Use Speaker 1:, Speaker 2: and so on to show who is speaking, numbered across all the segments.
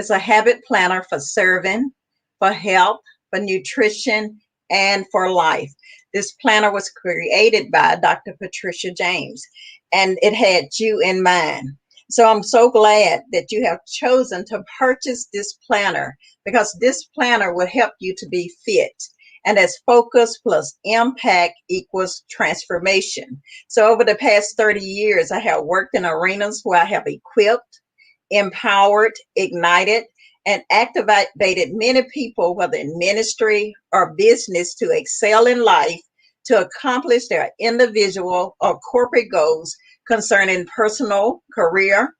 Speaker 1: It's a habit planner for serving, for health, for nutrition, and for life. This planner was created by Dr. Patricia James, and it had you in mind. So I'm so glad that you have chosen to purchase this planner because this planner will help you to be fit. And as focus plus impact equals transformation. So over the past 30 years, I have worked in arenas where I have equipped, empowered, ignited, and activated many people, whether in ministry or business, to excel in life, to accomplish their individual or corporate goals concerning personal, career,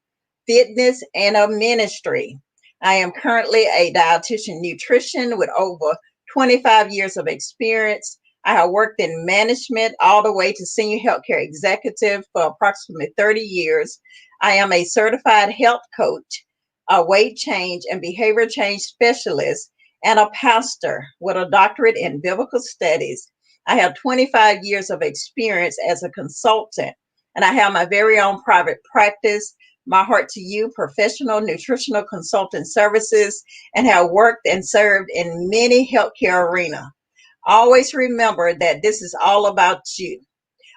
Speaker 1: fitness, and a ministry. I am currently a dietitian nutrition with over 25 years of experience. I have worked in management all the way to senior healthcare executive for approximately 30 years. I am a certified health coach, a weight change and behavior change specialist, and a pastor with a doctorate in biblical studies. I have 25 years of experience as a consultant, and I have my very own private practice, My Heart to You professional nutritional consulting services, and have worked and served in many healthcare arenas. Always remember that this is all about you.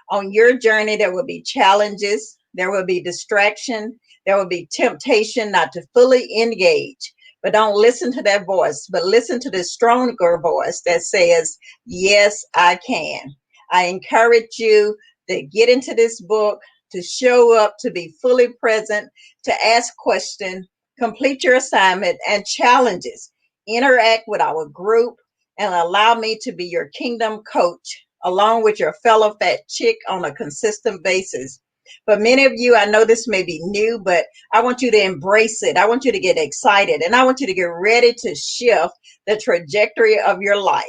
Speaker 1: On your journey, there will be challenges, there will be distraction, there will be temptation not to fully engage. But don't listen to that voice, but listen to the stronger voice that says, yes, I can. I encourage you to get into this book, to show up, to be fully present, to ask questions, complete your assignment and challenges, interact with our group, and allow me to be your kingdom coach along with your fellow fat chick on a consistent basis. For many of you, I know this may be new, but I want you to embrace it. I want you to get excited, and I want you to get ready to shift the trajectory of your life.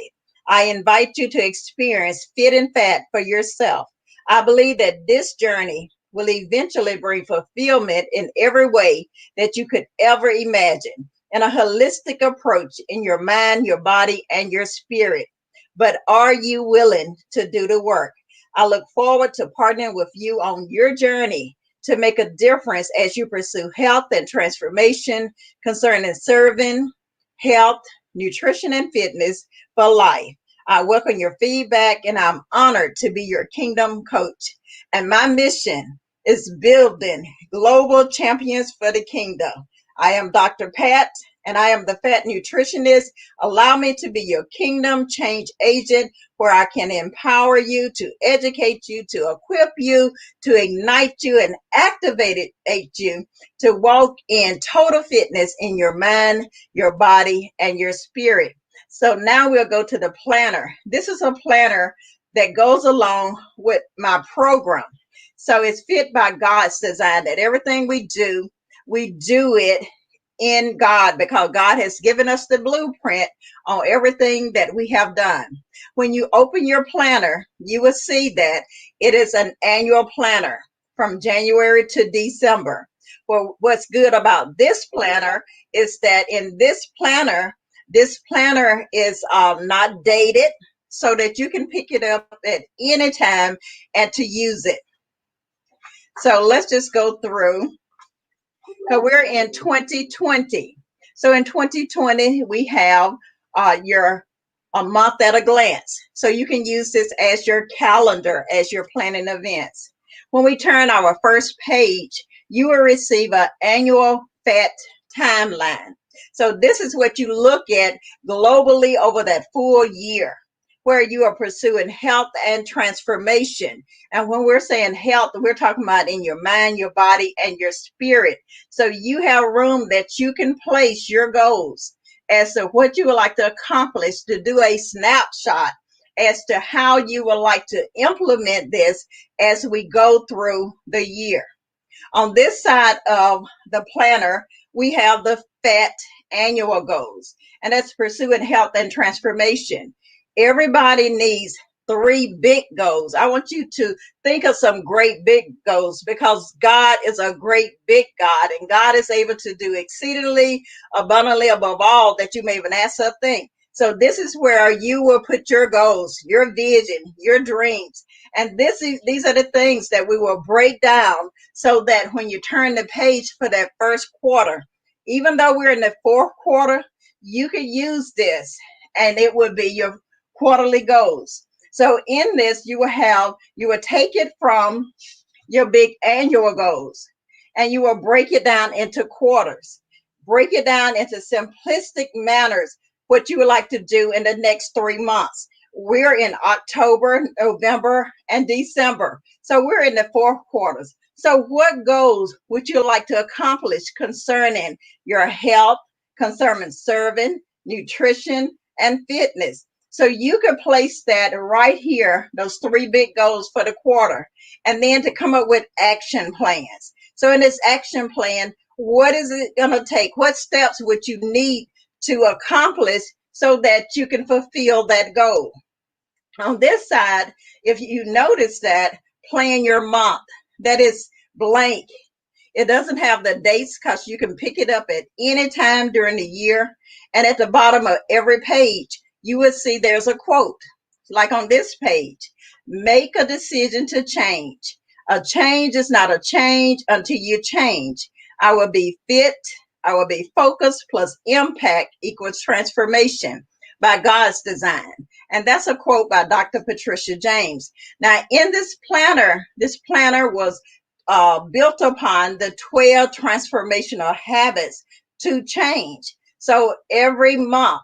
Speaker 1: I invite you to experience fit and fat for yourself. I believe that this journey will eventually bring fulfillment in every way that you could ever imagine, and a holistic approach in your mind, your body, and your spirit. But are you willing to do the work? I look forward to partnering with you on your journey to make a difference as you pursue health and transformation concerning serving, health, nutrition, and fitness for life. I welcome your feedback, and I'm honored to be your kingdom coach. And my mission is building global champions for the kingdom. I am Dr. Pat, and I am the fat nutritionist. Allow me to be your kingdom change agent where I can empower you, to educate you, to equip you, to ignite you, and activate you to walk in total fitness in your mind, your body, and your spirit. So now we'll go to the planner. This is a planner that goes along with my program. So it's fit by God's design, that everything we do it in God, because God has given us the blueprint on everything that we have done. When you open your planner, you will see that it is an annual planner from January to December. Well, what's good about this planner is that in this planner is not dated, so that you can pick it up at any time and to use it. So let's just go through. So we're in 2020. So in 2020, we have your a month at a glance. So you can use this as your calendar as you're planning events. When we turn our first page, you will receive an annual fat timeline. So this is what you look at globally over that full year, where you are pursuing health and transformation. And when we're saying health, we're talking about in your mind, your body, and your spirit. So you have room that you can place your goals as to what you would like to accomplish, to do a snapshot as to how you would like to implement this as we go through the year. On this side of the planner, we have the FAT annual goals, and that's pursuing health and transformation. Everybody needs 3 big goals. I want you to think of some great big goals, because God is a great big God, and God is able to do exceedingly abundantly above all that you may even ask or think. So this is where you will put your goals, your vision, your dreams. And these are the things that we will break down so that when you turn the page for that first quarter, Even though we're in the fourth quarter, you could use this and it would be your quarterly goals. So in this, you will take it from your big annual goals and you will break it down into quarters. Break it down into simplistic manners, what you would like to do in the next 3 months. We're in October, November, and December. So we're in the fourth quarters. So what goals would you like to accomplish concerning your health, concerning serving, nutrition, and fitness? So you could place that right here, those three big goals for the quarter, and then to come up with action plans. So in this action plan, what is it going to take? What steps would you need to accomplish so that you can fulfill that goal? On this side, if you notice that, plan your month, that is blank. It doesn't have the dates because you can pick it up at any time during the year. And at the bottom of every page, you will see there's a quote, like on this page: make a decision to change. A change is not a change until you change. I will be fit, I will be focused, plus impact equals transformation by God's design. And that's a quote by Dr. Patricia James. Now, in this planner was built upon the 12 transformational habits to change. So every month,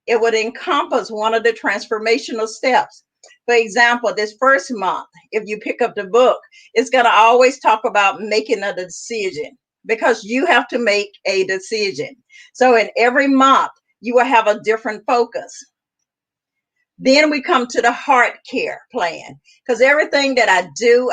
Speaker 1: it would encompass one of the transformational steps. For example, this first month, if you pick up the book, it's going to always talk about making a decision, because you have to make a decision. So in every month, you will have a different focus. Then we come to the heart care plan, because everything that I do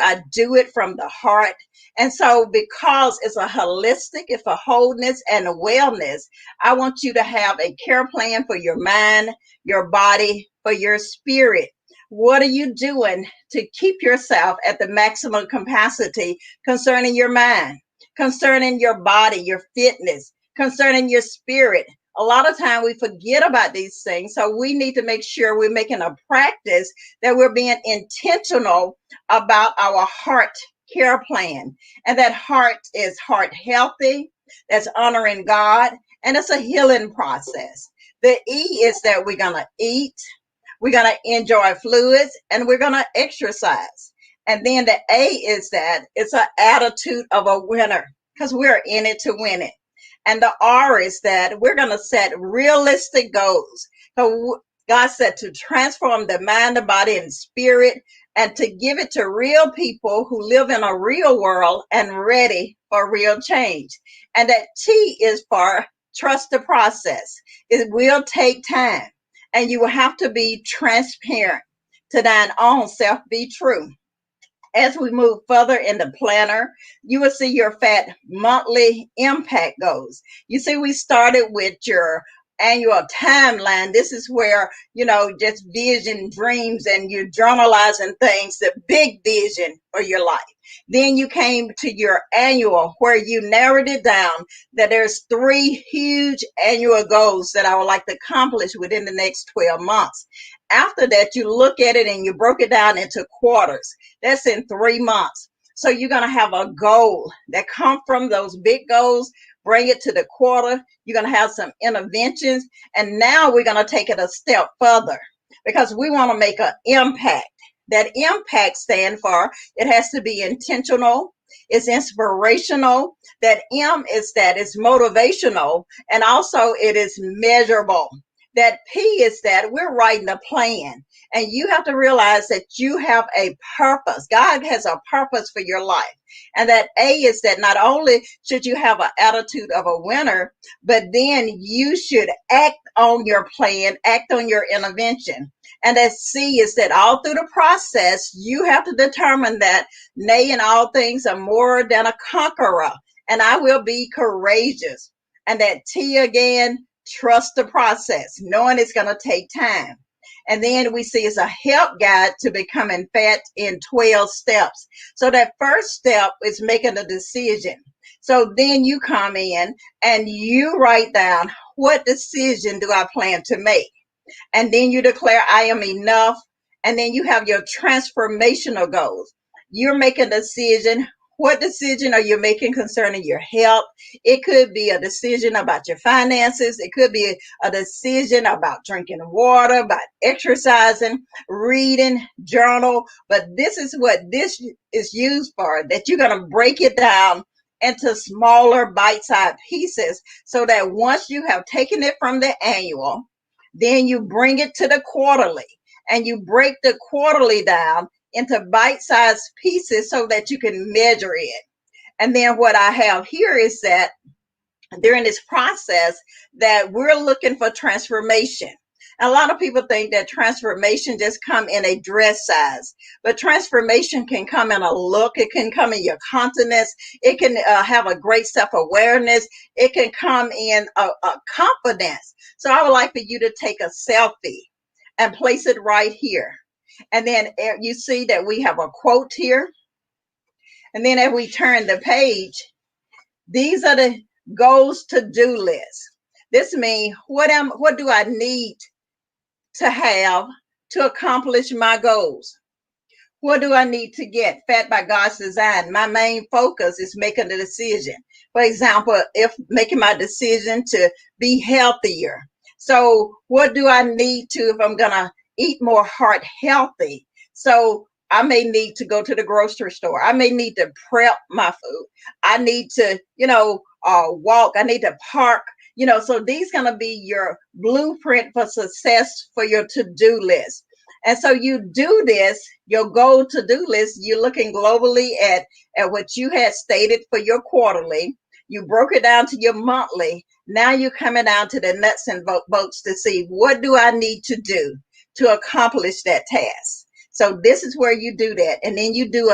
Speaker 1: it from the heart. And so because it's a holistic, it's a wholeness and a wellness, I want you to have a care plan for your mind, your body, for your spirit. What are you doing to keep yourself at the maximum capacity concerning your mind, concerning your body, your fitness, concerning your spirit? A lot of time we forget about these things. So we need to make sure we're making a practice that we're being intentional about our heart care plan. And that heart is heart healthy, that's honoring God, and it's a healing process. The E is that we're going to eat, we're going to enjoy fluids, and we're going to exercise. And then the A is that it's an attitude of a winner, because we're in it to win it. And the R is that we're going to set realistic goals. So God said to transform the mind, the body, and spirit, and to give it to real people who live in a real world and ready for real change. And that T is for trust the process. It will take time, and you will have to be transparent. To thine own self be true. As we move further in the planner, you will see your fat monthly impact goals. You see, we started with your annual timeline. This is where, just vision, dreams, and you're journalizing things, the big vision for your life. Then you came to your annual, where you narrowed it down that there's 3 huge annual goals that I would like to accomplish within the next 12 months. After that, you look at it and you broke it down into quarters. That's in 3 months. So you're going to have a goal that come from those big goals, bring it to the quarter. You're going to have some interventions. And now we're going to take it a step further, because we want to make an impact. That impact stands for, it has to be intentional, it's inspirational. That M is that it's motivational, and also it is measurable. That P is that we're writing a plan, and you have to realize that you have a purpose. God has a purpose for your life. And that A is that not only should you have an attitude of a winner, but then you should act on your plan, act on your intervention. And that C is that all through the process, you have to determine that, nay, in all things, I'm more than a conqueror, and I will be courageous. And that T again, trust the process, knowing it's going to take time. And then we see it's a help guide to becoming fat in 12 steps. So that first step is making a decision. So then you come in and you write down, what decision do I plan to make? And then you declare, I am enough. And then you have your transformational goals. You're making a decision. what decision are you making concerning your health? It could be a decision about your finances. It could be a decision about drinking water, about exercising, reading, journal. But this is what this is used for, that you're going to break it down into smaller bite-sized pieces so that once you have taken it from the annual, then you bring it to the quarterly and you break the quarterly down into bite-sized pieces so that you can measure it. And then what I have here is that during this process that we're looking for transformation. A lot of people think that transformation just come in a dress size, but transformation can come in a look. It can come in your countenance. It can have a great self-awareness. It can come in a confidence. So I would like for you to take a selfie and place it right here. And then you see that we have a quote here. And then as we turn the page, these are the goals to do list. This means what do I need to have to accomplish my goals? What do I need to get? Fat by God's design. My main focus is making the decision. For example, if making my decision to be healthier. So what do I need to, if I'm going to eat more heart healthy? So I may need to go to the grocery store. I may need to prep my food. I need to, walk. I need to park. So these going to be your blueprint for success for your to-do list. And so you do this, your goal to-do list, you're looking globally at what you had stated for your quarterly. You broke it down to your monthly. Now you're coming down to the nuts and bolts to see what do I need to do to accomplish that task. So this is where you do that. And then you do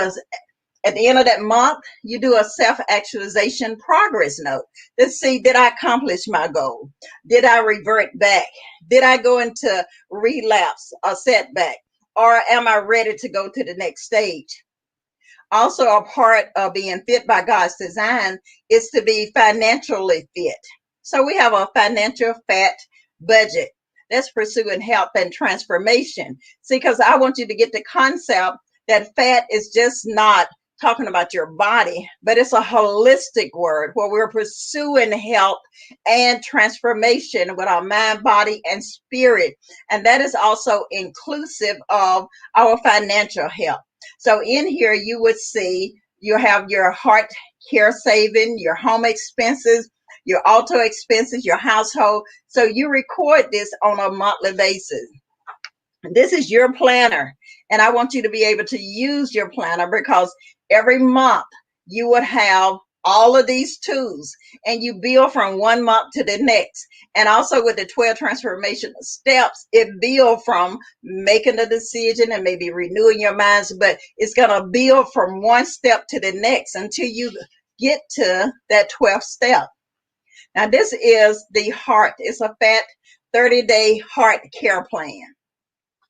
Speaker 1: at the end of that month, you do a self-actualization progress note to see, did I accomplish my goal? Did I revert back? Did I go into relapse or setback? Or am I ready to go to the next stage? Also, a part of being fit by God's design is to be financially fit. So we have a financial fat budget. That's pursuing health and transformation. See, because I want you to get the concept that fat is just not talking about your body, but it's a holistic word where we're pursuing health and transformation with our mind, body, and spirit. And that is also inclusive of our financial health. So in here, you would see you have your heart care saving, your home expenses, your auto expenses, your household. So you record this on a monthly basis. This is your planner, and I want you to be able to use your planner because every month you would have all of these tools and you build from one month to the next. And also with the 12 transformational steps, it build from making the decision and maybe renewing your minds, but it's going to build from one step to the next until you get to that 12th step. Now this is the heart. It's a fat 30-day heart care plan.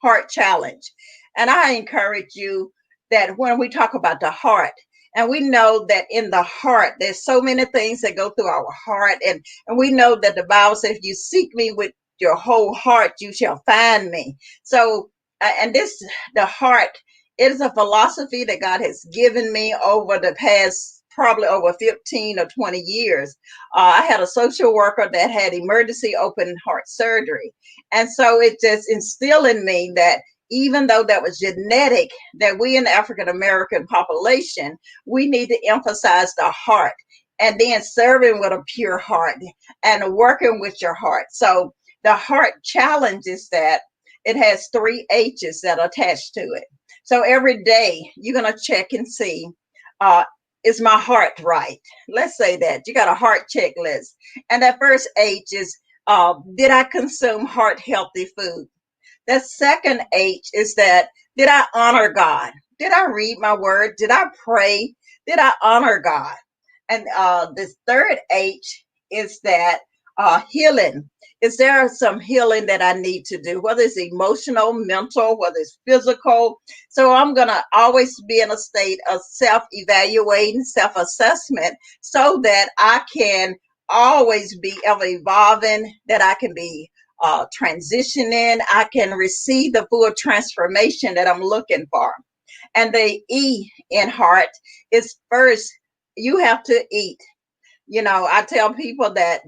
Speaker 1: Heart challenge. And I encourage you that when we talk about the heart, and we know that in the heart, there's so many things that go through our heart. And we know that the Bible says, if you seek me with your whole heart, you shall find me. So, and the heart, it is a philosophy that God has given me over the past probably over 15 or 20 years. I had a social worker that had emergency open heart surgery. And so it just instilled in me that even though that was genetic, that we in the African American population, we need to emphasize the heart and then serving with a pure heart and working with your heart. So the heart challenge is that it has 3 H's that are attached to it. So every day you're going to check and see, is my heart right? Let's say that you got a heart checklist. And that first H is, did I consume heart healthy food? The second H is that, did I honor God? Did I read my word? Did I pray? Did I honor God? And the third H is that healing. Is there some healing that I need to do, whether it's emotional, mental, whether it's physical? So I'm going to always be in a state of self-evaluating, self-assessment so that I can always be ever evolving, that I can be transitioning, I can receive the full transformation that I'm looking for. And the E in heart is first, you have to eat. I tell people that,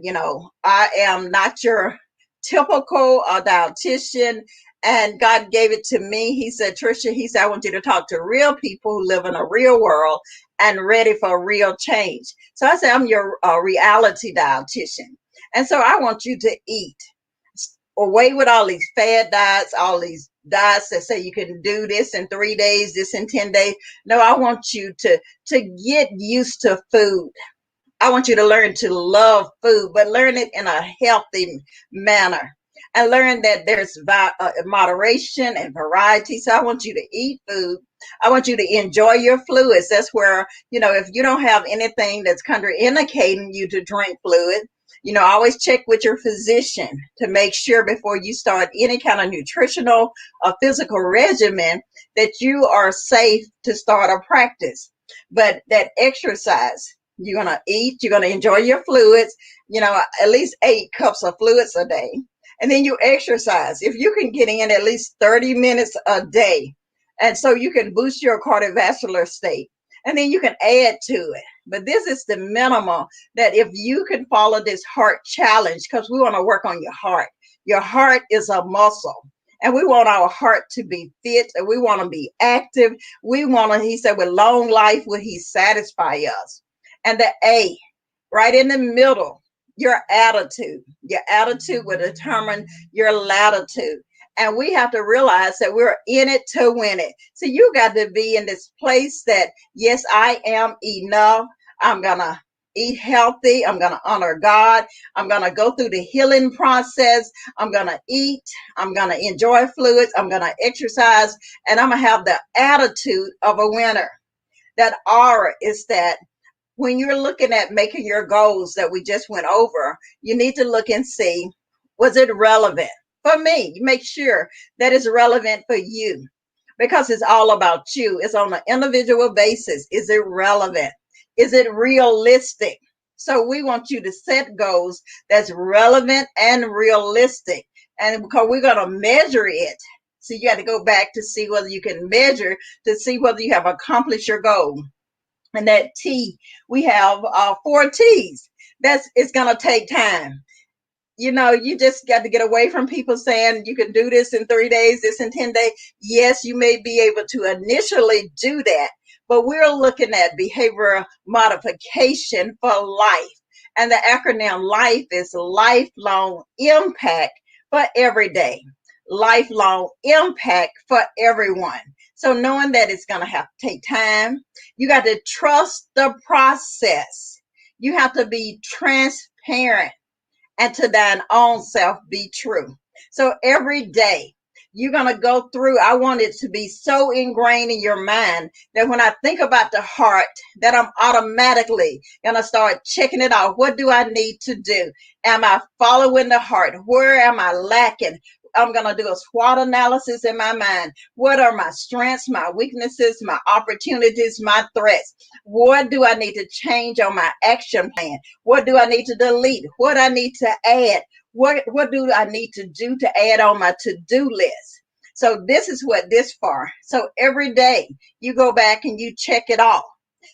Speaker 1: I am not your typical dietitian, and God gave it to me. He said, Trisha, he said, I want you to talk to real people who live in a real world and ready for real change. So I said, I'm your reality dietitian. And so I want you to eat away with all these fad diets, all these diets that say you can do this in 3 days, this in 10 days. No, I want you to get used to food. I want you to learn to love food, but learn it in a healthy manner, and learn that there's moderation and variety. So I want you to eat food. I want you to enjoy your fluids. That's where, if you don't have anything that's contraindicating you to drink fluid, always check with your physician to make sure before you start any kind of nutritional or physical regimen that you are safe to start a practice. But that exercise, you're going to eat, you're going to enjoy your fluids, at least 8 cups of fluids a day. And then you exercise. If you can get in at least 30 minutes a day, and so you can boost your cardiovascular state, and then you can add to it. But this is the minimum that if you can follow this heart challenge, because we want to work on your heart. Your heart is a muscle. And we want our heart to be fit, and we want to be active. We want to, he said, with long life will he satisfy us. And the A, right in the middle, your attitude. Your attitude will determine your latitude. And we have to realize that we're in it to win it. So you got to be in this place that, yes, I am enough. I'm going to eat healthy. I'm going to honor God. I'm going to go through the healing process. I'm going to eat. I'm going to enjoy fluids. I'm going to exercise. And I'm going to have the attitude of a winner. That aura is that when you're looking at making your goals that we just went over, you need to look and see, was it relevant? For me, make sure that it's relevant for you, because it's all about you. It's on an individual basis. Is it relevant? Is it realistic? So we want you to set goals that's relevant and realistic. And because we're going to measure it. So you got to go back to see whether you can measure to see whether you have accomplished your goal. And that T, we have 4 T's. It's going to take time. You just got to get away from people saying you can do this in 3 days, this in 10 days. Yes, you may be able to initially do that, but we're looking at behavioral modification for life. And the acronym LIFE is lifelong impact for every day, lifelong impact for everyone. So knowing that it's going to have to take time, you got to trust the process. You have to be transparent, and to thine own self be true. So every day you're going to go through, I want it to be so ingrained in your mind that when I think about the heart, that I'm automatically going to start checking it out. What do I need to do? Am I following the heart? Where am I lacking? I'm going to do a SWOT analysis in my mind. What are my strengths, my weaknesses, my opportunities, my threats? What do I need to change on my action plan? What do I need to delete? What I need to add? What do I need to do to add on my to-do list? So this is what this for. So every day you go back and you check it off.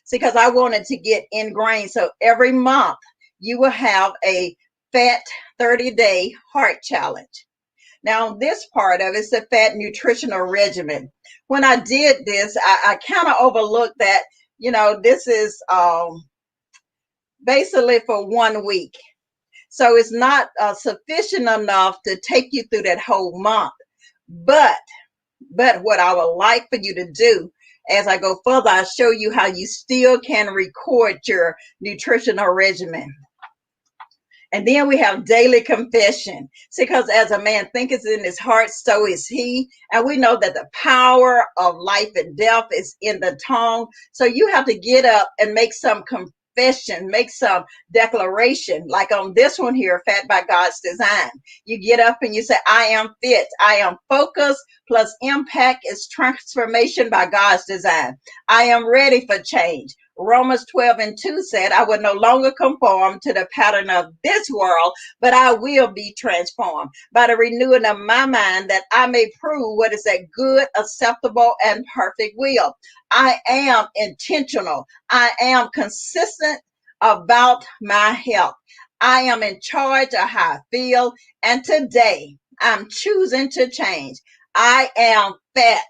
Speaker 1: See, because I wanted to get ingrained. So every month you will have a fat 30-day heart challenge. Now, this part of it's a fat nutritional regimen. When I did this, I kind of overlooked that, this is basically for 1 week. So it's not sufficient enough to take you through that whole month. But what I would like for you to do as I go further, I'll show you how you still can record your nutritional regimen. And then we have daily confession. See, because as a man thinketh in his heart, so is he. And we know that the power of life and death is in the tongue. So you have to get up and make some confession, make some declaration. Like on this one here, Fat by God's Design. You get up and you say, I am fit. I am focused. Plus impact is transformation by God's design. I am ready for change. Romans 12:2 said, I will no longer conform to the pattern of this world, but I will be transformed by the renewing of my mind, that I may prove what is that good, acceptable, and perfect will. I am intentional. I am consistent about my health. I am in charge of how I feel. And today I'm choosing to change. I am fat.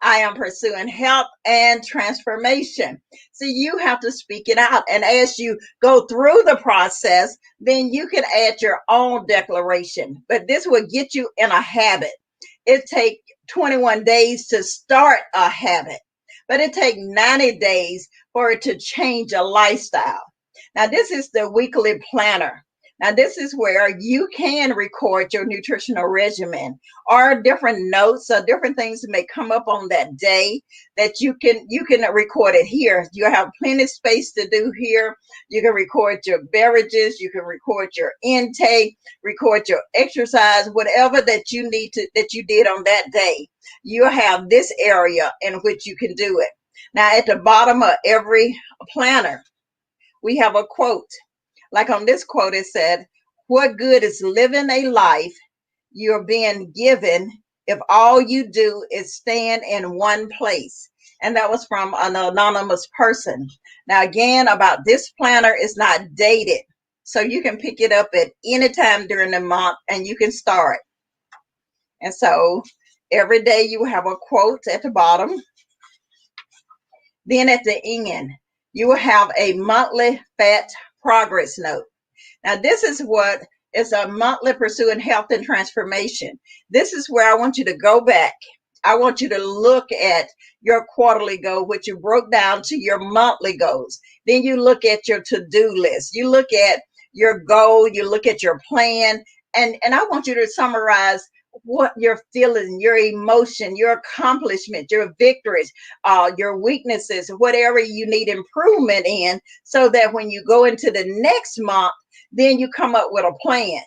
Speaker 1: I am pursuing health and transformation. See, you have to speak it out. And as you go through the process, then you can add your own declaration. But this will get you in a habit. It takes 21 days to start a habit, but it takes 90 days for it to change a lifestyle. Now, this is the weekly planner. Now, this is where you can record your nutritional regimen or different notes or different things that may come up on that day that you can record it here. You have plenty of space to do here. You can record your beverages, you can record your intake, record your exercise, whatever that you need to, that you did on that day. You have this area in which you can do it. Now, at the bottom of every planner, we have a quote. Like on this quote, it said, what good is living a life you're being given if all you do is stand in one place? And that was from an anonymous person. Now, again, about this planner, is not dated. So you can pick it up at any time during the month and you can start. And so every day you have a quote at the bottom. Then at the end, you will have a monthly fat progress note. Now, this is what is a monthly pursuing health and transformation. This is where I want you to go back. I want you to look at your quarterly goal, which you broke down to your monthly goals. Then you look at your to-do list. You look at your goal. You look at your plan. And I want you to summarize what you're feeling, your emotion, your accomplishment, your victories, your weaknesses, whatever you need improvement in, so that when you go into the next month, then you come up with a plan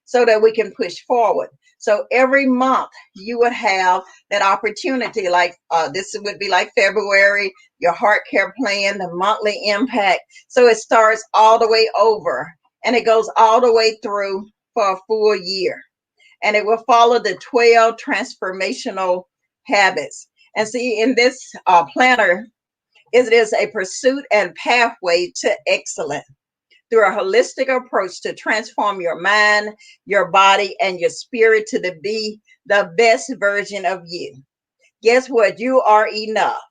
Speaker 1: so that we can push forward. So every month you would have that opportunity, like this would be like February, your heart care plan, the monthly impact. So it starts all the way over and it goes all the way through for a full year. And it will follow the 12 transformational habits. And see, in this planner, it is a pursuit and pathway to excellence through a holistic approach to transform your mind, your body, and your spirit to be the best version of you. Guess what? You are enough.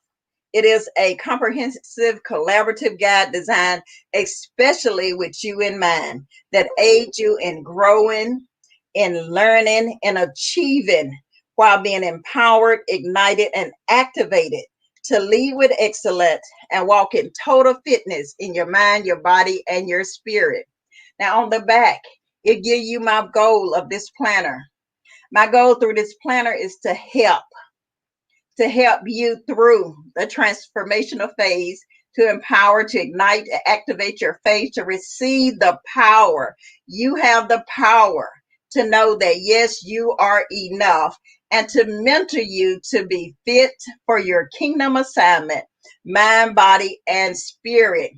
Speaker 1: It is a comprehensive collaborative guide designed especially with you in mind that aids you in growing, in learning, and achieving while being empowered, ignited, and activated to lead with excellence and walk in total fitness in your mind, your body, and your spirit. Now, on the back, it gives you my goal of this planner. My goal through this planner is to help you through the transformational phase, to empower, to ignite, to activate your faith, to receive the power. You have the power to know that, yes, you are enough, and to mentor you to be fit for your kingdom assignment, mind, body, and spirit.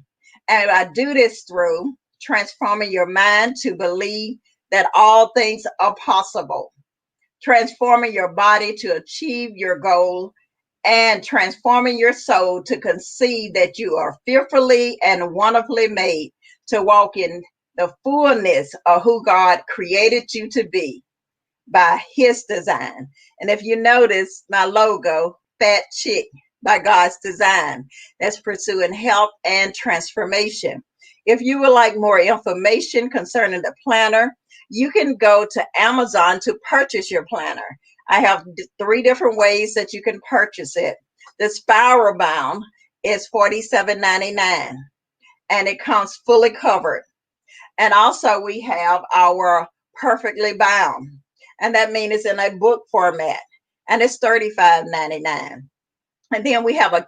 Speaker 1: And I do this through transforming your mind to believe that all things are possible, transforming your body to achieve your goal, and transforming your soul to conceive that you are fearfully and wonderfully made to walk in the fullness of who God created you to be by his design. And if you notice my logo, Fat Chick by God's design, that's pursuing health and transformation. If you would like more information concerning the planner, you can go to Amazon to purchase your planner. I have 3 different ways that you can purchase it. The spiral bound is $47.99 and it comes fully covered. And also we have our perfectly bound, and that means it's in a book format, and it's $35.99. And then we have a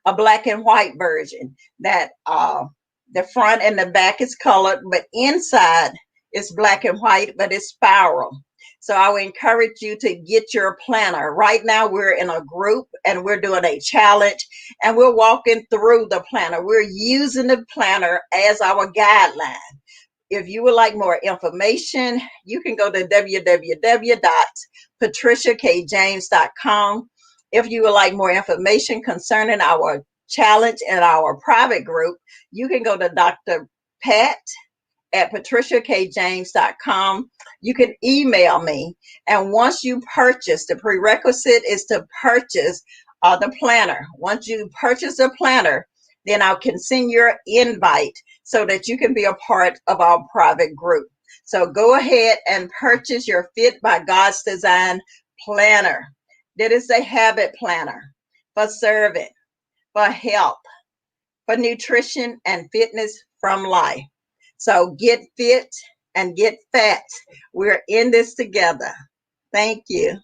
Speaker 1: a black and white version that the front and the back is colored, but inside is black and white, but it's spiral. So I would encourage you to get your planner. Right now we're in a group and we're doing a challenge and we're walking through the planner. We're using the planner as our guideline. If you would like more information, you can go to www.patriciakjames.com. If you would like more information concerning our challenge and our private group, you can go to Dr. Pat at patriciakjames.com. You can email me. And once you purchase, the prerequisite is to purchase the planner. Once you purchase a planner, then I can send your invite so that you can be a part of our private group. So go ahead and purchase your Fit by God's Design planner. That is a habit planner for serving, for health, for nutrition and fitness from life. So get fit and get fat. We're in this together. Thank you.